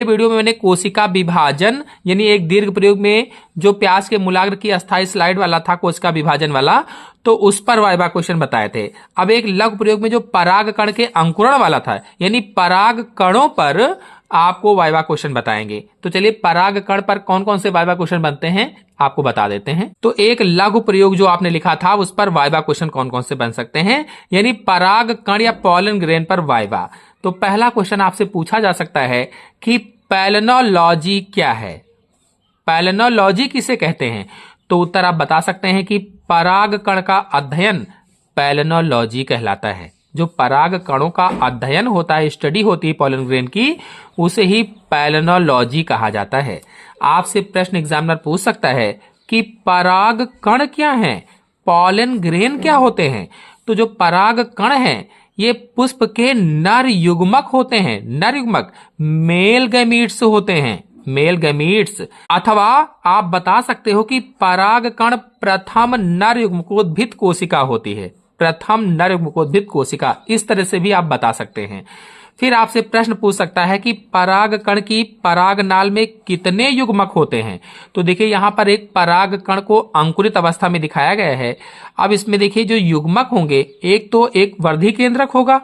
Video में मैंने कोशिका विभाजन यानी एक दीर्घ प्रयोग में जो प्याज के मूलाग्र की अस्थायी स्लाइड वाला था कोशिका विभाजन वाला, तो उस पर वाइवा क्वेश्चन बताए थे। अब एक लघु प्रयोग में जो पराग कण के अंकुरण वाला था यानी पराग कणों पर आपको वाइवा क्वेश्चन बताएंगे। तो चलिए पराग कण पर कौन कौन से वाइवा क्वेश्चन बनते हैं आपको बता देते हैं। तो एक लघु प्रयोग जो आपने लिखा था उस पर वाइवा क्वेश्चन कौन कौन से बन सकते हैं, यानी पराग कण या पॉलन ग्रेन पर वाइवा। तो पहला क्वेश्चन आपसे पूछा जा सकता है कि पैलिनोलॉजी क्या है, पैलिनोलॉजी किसे कहते हैं। तो उत्तर आप बता सकते हैं कि पराग कण का अध्ययन पैलिनोलॉजी कहलाता है। जो पराग कणों का अध्ययन होता है, स्टडी होती है पॉलन ग्रेन की, उसे ही पैलिनोलॉजी कहा जाता है। आपसे प्रश्न एग्जामिनर पूछ सकता है कि पराग कण क्या हैं, पॉलन ग्रेन क्या होते हैं। तो जो पराग कण हैं ये पुष्प के नर युग्मक होते हैं, नर युग्मक मेल गैमीट्स होते हैं, मेल गैमीट्स। अथवा आप बता सकते हो कि पराग कण प्रथम नर युग्मकोद्भिद कोशिका होती है, प्रथम नर युग्मकोद्भिद कोशिका, इस तरह से भी आप बता सकते हैं। फिर आपसे प्रश्न पूछ सकता है कि पराग कण की पराग नाल में कितने युग्मक होते हैं। तो देखिए यहां पर एक पराग कण को अंकुरित अवस्था में दिखाया गया है। अब इसमें देखिए जो युग्मक होंगे, एक तो एक वर्धी केंद्रक होगा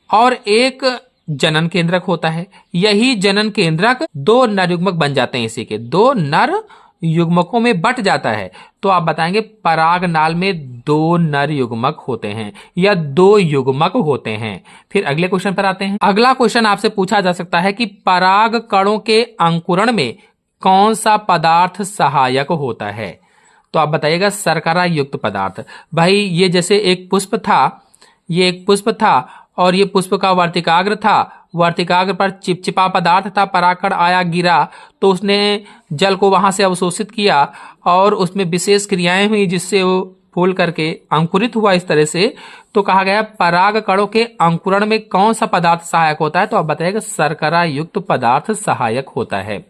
और एक जनन केंद्रक होता है। यही जनन केंद्रक दो नर युग्मक बन जाते हैं, इसी के दो नर युग्मकों में बट जाता है। तो आप बताएंगे पराग नाल में दो नर युग्मक होते हैं या दो युग्मक होते हैं। फिर अगले क्वेश्चन पर आते हैं। अगला क्वेश्चन आपसे पूछा जा सकता है कि पराग कणों के अंकुरण में कौन सा पदार्थ सहायक होता है। तो आप बताइएगा शर्करा युक्त पदार्थ। भाई ये जैसे एक पुष्प था, ये एक पुष्प था और ये पुष्प का वर्तिकाग्र था, वर्तिकाग्र पर चिपचिपा पदार्थ था, परागकण आया गिरा तो उसने जल को वहां से अवशोषित किया और उसमें विशेष क्रियाएं हुई जिससे वो फूल करके अंकुरित हुआ इस तरह से। तो कहा गया पराग कणों के अंकुरण में कौन सा पदार्थ सहायक होता है। तो आप बताइएगा शर्करा युक्त पदार्थ सहायक होता है।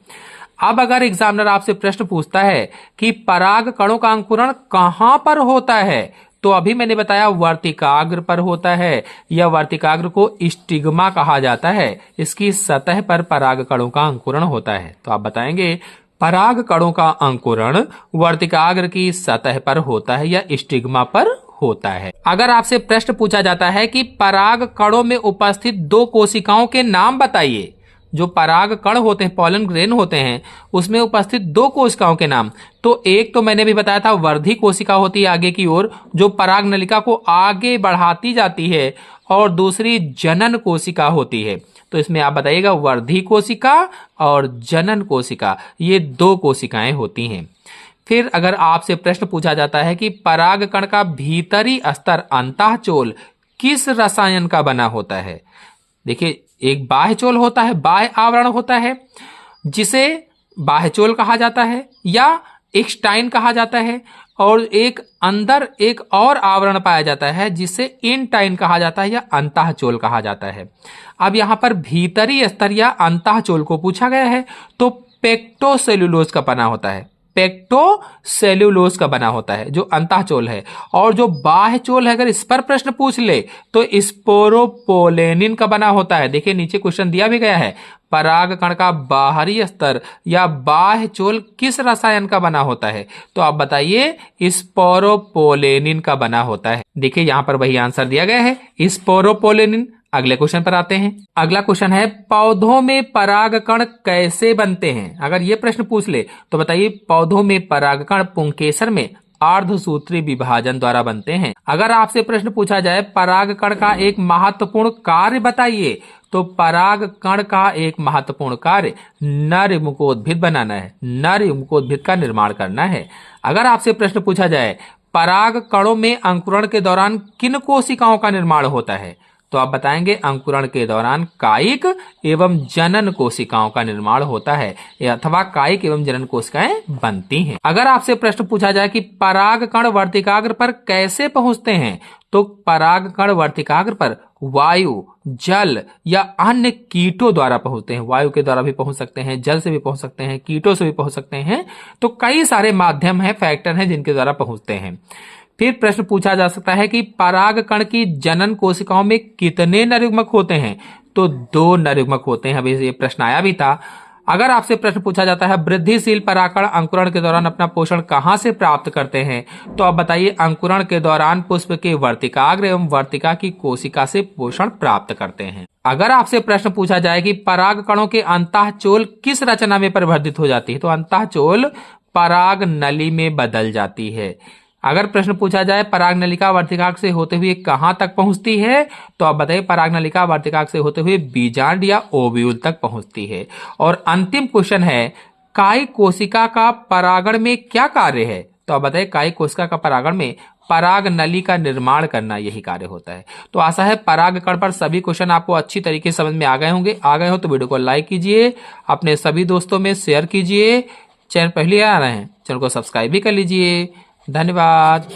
अब अगर एग्जामिनर आपसे प्रश्न पूछता है कि पराग कणों का अंकुरण कहां पर होता है, तो अभी मैंने बताया वर्तिकाग्र पर होता है या वर्तिकाग्र को स्टिग्मा कहा जाता है। इसकी सतह पर पराग कणों का अंकुरण होता है। तो आप बताएंगे पराग कणों का अंकुरण वर्तिकाग्र की सतह पर होता है या स्टिग्मा पर होता है। अगर आपसे प्रश्न पूछा जाता है कि पराग कणों में उपस्थित दो कोशिकाओं के नाम बताइए, जो पराग कण होते हैं, पॉलन ग्रेन होते हैं, उसमें उपस्थित दो कोशिकाओं के नाम। तो एक तो मैंने भी बताया था वर्धी कोशिका होती है आगे की ओर, जो पराग नलिका को आगे बढ़ाती जाती है, और दूसरी जनन कोशिका होती है। तो इसमें आप बताइएगा वर्धी कोशिका और जनन कोशिका, ये दो कोशिकाएं होती हैं। फिर अगर आपसे प्रश्न पूछा जाता है कि पराग कण का भीतरी स्तर अंतःचोल किस रसायन का बना होता है। देखिए एक बाह्यचोल होता है, बाह्य आवरण होता है जिसे बाह्यचोल कहा जाता है या एक्सटाइन कहा जाता है, और एक अंदर एक और आवरण पाया जाता है जिसे इंटाइन कहा जाता है या अंतःचोल कहा जाता है। अब यहां पर भीतरी स्तर या अंतःचोल को पूछा गया है तो पेक्टोसेल्यूलोज का बना होता है, पेक्टोसेल्यूलोज का बना होता है जो अंतःचोल है। और जो बाह्यचोल है अगर इस पर प्रश्न पूछ ले तो स्पोरोपोलेनिन का बना होता है। देखिए नीचे क्वेश्चन दिया भी गया है, पराग कण का बाहरी स्तर या बाह्यचोल किस रसायन का बना होता है। तो आप बताइए स्पोरोपोलेनिन का बना होता है। देखिए यहां पर वही आंसर दिया गया है, स्पोरोपोलेनिन। अगले क्वेश्चन पर आते हैं। अगला क्वेश्चन है पौधों में परागकण कैसे बनते हैं। अगर ये प्रश्न पूछ ले तो बताइए पौधों में परागकण पुंकेसर में अर्धसूत्री विभाजन द्वारा बनते हैं। अगर आपसे प्रश्न पूछा जाए परागकण का एक महत्वपूर्ण कार्य बताइए, तो परागकण का एक महत्वपूर्ण कार्य नर युग्मकोद्भिद बनाना है, नर युग्मकोद्भिद का निर्माण करना है। अगर आपसे प्रश्न पूछा जाए पराग कणों में अंकुरण के दौरान किन कोशिकाओं का निर्माण होता है, तो आप बताएंगे अंकुरण के दौरान कायिक एवं जनन कोशिकाओं का निर्माण होता है अथवा कायिक एवं जनन कोशिकाएं बनती हैं। अगर आपसे प्रश्न पूछा जाए कि पराग कण वर्तिकाग्र पर कैसे पहुंचते हैं, तो पराग कण वर्तिकाग्र पर वायु, जल या अन्य कीटों द्वारा पहुंचते हैं। वायु के द्वारा भी पहुंच सकते हैं, जल से भी पहुंच सकते हैं, कीटों से भी पहुंच सकते हैं। तो कई सारे माध्यम है, फैक्टर हैं जिनके द्वारा पहुंचते हैं। फिर प्रश्न पूछा जा सकता है कि पराग कण की जनन कोशिकाओं में कितने नर युग्मक होते हैं, तो 2 नर युग्मक होते हैं। अभी ये प्रश्न आया भी था। अगर आपसे प्रश्न पूछा जाता है वृद्धिशील परागकण अंकुरण के दौरान अपना पोषण कहां से प्राप्त करते हैं, तो आप बताइए अंकुरण के दौरान पुष्प के वर्तिकाग्र एवं वर्तिका की कोशिका से पोषण प्राप्त करते हैं। अगर आपसे प्रश्न पूछा जाए कि परागकणों के अंतःचोल किस रचना में परिवर्तित हो जाती है, तो अंतःचोल पराग नली में बदल जाती है। अगर प्रश्न पूछा जाए पराग नलिका वर्तिकाग्र से होते हुए कहां तक पहुंचती है, तो आप बताइए पराग नलिका वर्तिकाग्र से होते हुए बीजांड या ओव्यूल तक पहुंचती है। और अंतिम क्वेश्चन है कायी कोशिका का परागण में क्या कार्य है, तो आप बताइए कायी कोशिका का परागण में पराग नली का निर्माण करना यही कार्य होता है। तो आशा है परागकण पर सभी क्वेश्चन आपको अच्छी तरीके से समझ में आ गए होंगे। आ गए हो तो वीडियो को लाइक कीजिए, अपने सभी दोस्तों में शेयर कीजिए। चैनल पहले आ रहे हैं चैनल को सब्सक्राइब भी कर लीजिए। धन्यवाद।